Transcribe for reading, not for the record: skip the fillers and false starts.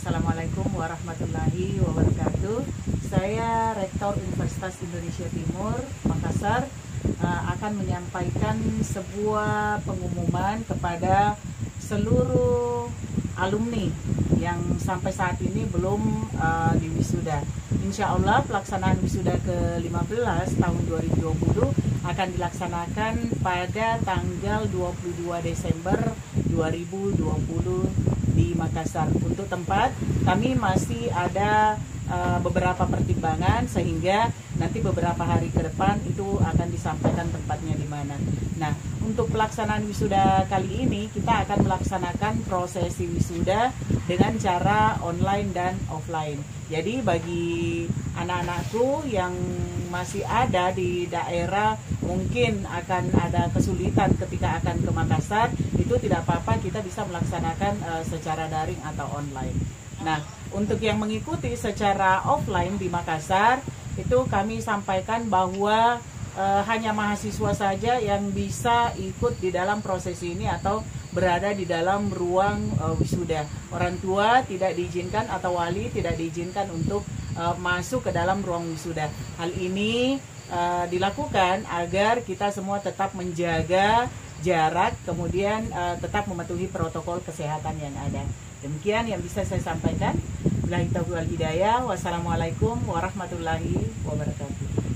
Assalamualaikum warahmatullahi wabarakatuh. Saya Rektor Universitas Indonesia Timur, Makassar, akan menyampaikan sebuah pengumuman kepada seluruh alumni yang sampai saat ini belum diwisuda. Insya Allah pelaksanaan wisuda ke-15 tahun 2020 akan dilaksanakan pada tanggal 22 Desember 2020 di Makassar. Untuk tempat, kami masih ada beberapa pertimbangan sehingga nanti beberapa hari ke depan itu akan disampaikan tempatnya di mana. Nah, untuk pelaksanaan wisuda kali ini kita akan melaksanakan prosesi wisuda dengan cara online dan offline. Jadi bagi anak-anakku yang masih ada di daerah mungkin akan ada kesulitan ketika akan ke Makassar, itu tidak apa-apa, kita bisa melaksanakan secara daring atau online. Nah, untuk yang mengikuti secara offline di Makassar, itu kami sampaikan bahwa hanya mahasiswa saja yang bisa ikut di dalam prosesi ini atau berada di dalam ruang wisuda. Orang tua tidak diizinkan atau wali tidak diizinkan untuk masuk ke dalam ruang wisuda. Hal ini dilakukan agar kita semua tetap menjaga jarak, kemudian tetap mematuhi protokol kesehatan yang ada. Demikian yang bisa saya sampaikan. Billahi taufiq wal hidayah. Wassalamualaikum warahmatullahi wabarakatuh.